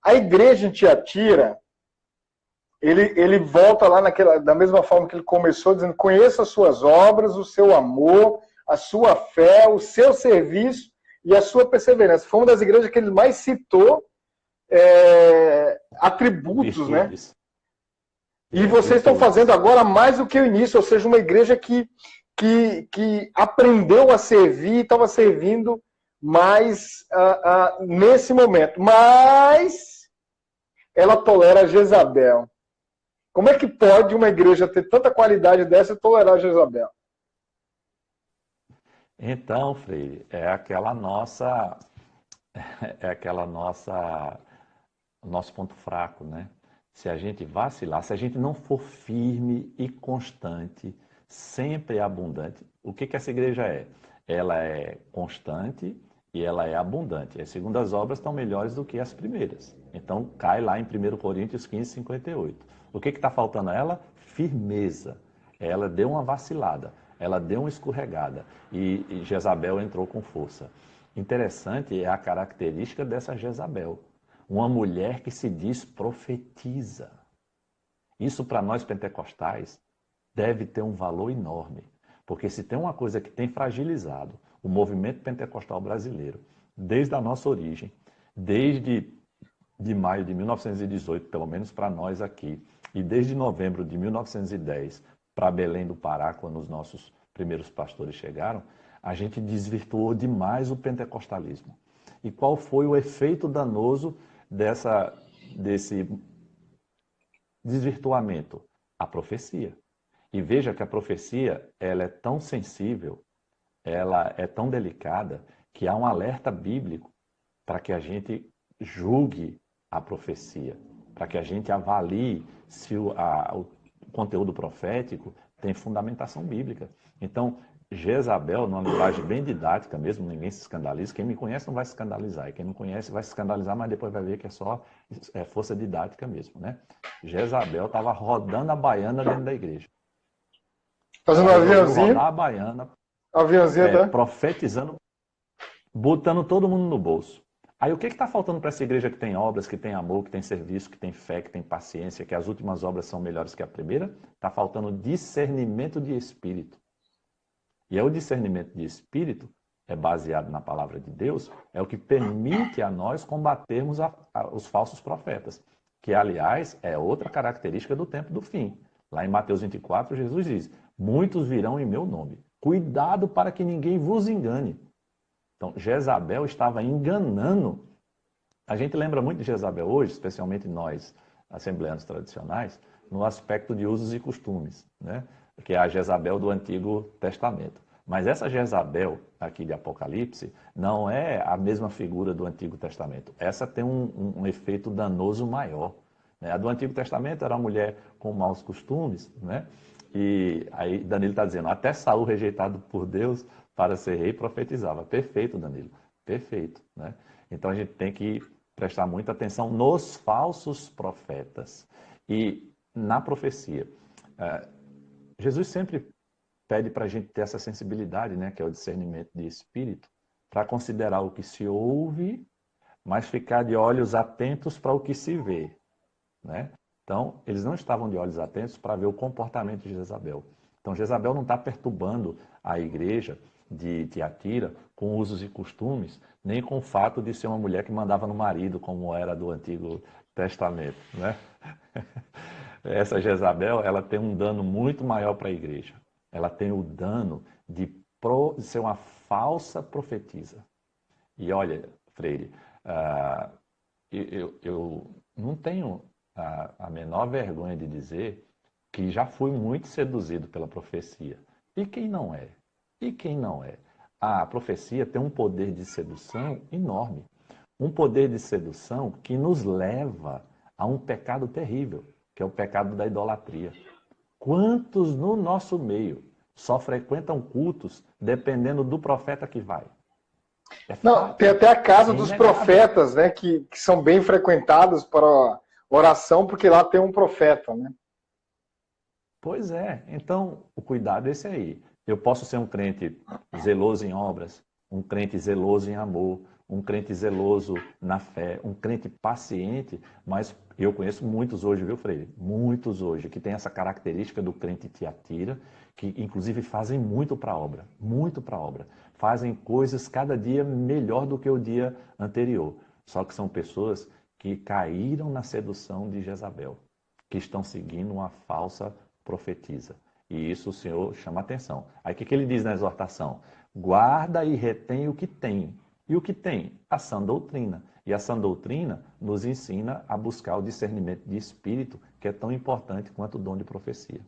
A igreja em Tiatira, ele volta lá da mesma forma que ele começou, dizendo: conheça as suas obras, o seu amor, a sua fé, o seu serviço e a sua perseverança. Foi uma das igrejas que ele mais citou atributos, Virtudes. né? E vocês estão fazendo agora mais do que o início, ou seja, uma igreja que aprendeu a servir e estava servindo mais nesse momento. Mas ela tolera Jezabel. Como é que pode uma igreja ter tanta qualidade dessa e tolerar Jezabel? Então, Freire, o nosso ponto fraco, né? Se a gente vacilar, se a gente não for firme e constante, sempre abundante, o que essa igreja é? Ela é constante e ela é abundante. As segundas obras estão melhores do que as primeiras. Então, cai lá em 1 Coríntios 15, 58. O que está faltando a ela? Firmeza. Ela deu uma vacilada, ela deu uma escorregada e Jezabel entrou com força. Interessante é a característica dessa Jezabel. Uma mulher que se diz profetiza. Isso para nós pentecostais deve ter um valor enorme. Porque se tem uma coisa que tem fragilizado o movimento pentecostal brasileiro, desde a nossa origem, desde de maio de 1918, pelo menos para nós aqui, e desde novembro de 1910, para Belém do Pará, quando os nossos primeiros pastores chegaram, a gente desvirtuou demais o pentecostalismo. E qual foi o efeito danoso desse desvirtuamento? A profecia. E veja que a profecia, ela é tão sensível, ela é tão delicada, que há um alerta bíblico para que a gente julgue a profecia, para que a gente avalie se o conteúdo profético tem fundamentação bíblica. Então, Jezabel, numa linguagem bem didática mesmo, ninguém se escandaliza. Quem me conhece não vai se escandalizar, e quem não conhece vai se escandalizar, mas depois vai ver que é só força didática mesmo, né? Jezabel estava rodando a baiana dentro da igreja. Fazendo um aviãozinho? Rodar a baiana, Aviãozinho, tá? profetizando, botando todo mundo no bolso. Aí o que está faltando para essa igreja que tem obras, que tem amor, que tem serviço, que tem fé, que tem paciência, que as últimas obras são melhores que a primeira? Está faltando discernimento de espírito. E é o discernimento de espírito, é baseado na palavra de Deus, é o que permite a nós combatermos os falsos profetas, que, aliás, é outra característica do tempo do fim. Lá em Mateus 24, Jesus diz: muitos virão em meu nome. Cuidado para que ninguém vos engane. Então, Jezabel estava enganando. A gente lembra muito de Jezabel hoje, especialmente nós, assembleanos tradicionais, no aspecto de usos e costumes, né? Que é a Jezabel do Antigo Testamento. Mas essa Jezabel aqui de Apocalipse não é a mesma figura do Antigo Testamento. Essa tem um efeito danoso maior, né? A do Antigo Testamento era uma mulher com maus costumes, né? E aí Danilo está dizendo, até Saul, rejeitado por Deus para ser rei, profetizava. Perfeito, Danilo, perfeito, né? Então a gente tem que prestar muita atenção nos falsos profetas e na profecia. Jesus sempre pede para a gente ter essa sensibilidade, né, que é o discernimento de espírito, para considerar o que se ouve, mas ficar de olhos atentos para o que se vê, né? Então, eles não estavam de olhos atentos para ver o comportamento de Jezabel. Então, Jezabel não está perturbando a igreja de Tiatira com usos e costumes, nem com o fato de ser uma mulher que mandava no marido, como era do Antigo Testamento, né? Essa Jezabel, ela tem um dano muito maior para a igreja. Ela tem o dano de ser uma falsa profetisa. E olha, Freire, eu não tenho a menor vergonha de dizer que já fui muito seduzido pela profecia. E quem não é? E quem não é? A profecia tem um poder de sedução enorme. Um poder de sedução que nos leva a um pecado terrível, que é o pecado da idolatria. Quantos no nosso meio só frequentam cultos dependendo do profeta que vai? Não, tem até a casa dos profetas, né, que são bem frequentados para oração, porque lá tem um profeta, né? Pois é, então o cuidado é esse aí. Eu posso ser um crente zeloso em obras, um crente zeloso em amor, um crente zeloso na fé, um crente paciente, mas eu conheço muitos hoje, viu, Freire? Muitos hoje, que tem essa característica do crente Tiatira, que inclusive fazem muito para a obra, muito para a obra. Fazem coisas cada dia melhor do que o dia anterior. Só que são pessoas que caíram na sedução de Jezabel, que estão seguindo uma falsa profetisa. E isso o Senhor chama atenção. Aí o que ele diz na exortação? Guarda e retém o que tem. E o que tem? A sã doutrina. E a sã doutrina nos ensina a buscar o discernimento de espírito, que é tão importante quanto o dom de profecia.